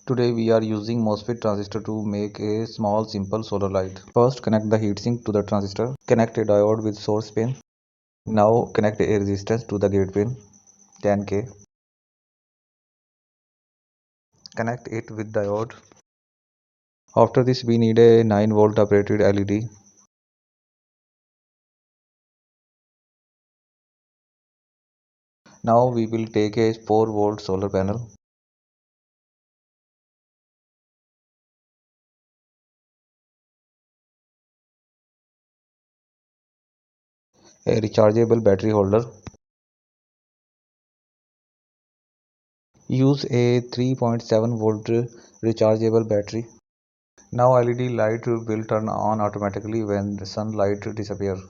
Today we are using MOSFET transistor to make a small simple solar light. First connect the heatsink to the transistor. Connect a diode with source pin. Now connect a resistance to the gate pin 10K. Connect it with diode. After this we need a 9-volt operated LED. Now we will take a 4-volt solar panel. A rechargeable battery holder. Use a 3.7-volt rechargeable battery. Now LED light will turn on automatically when the sunlight disappears.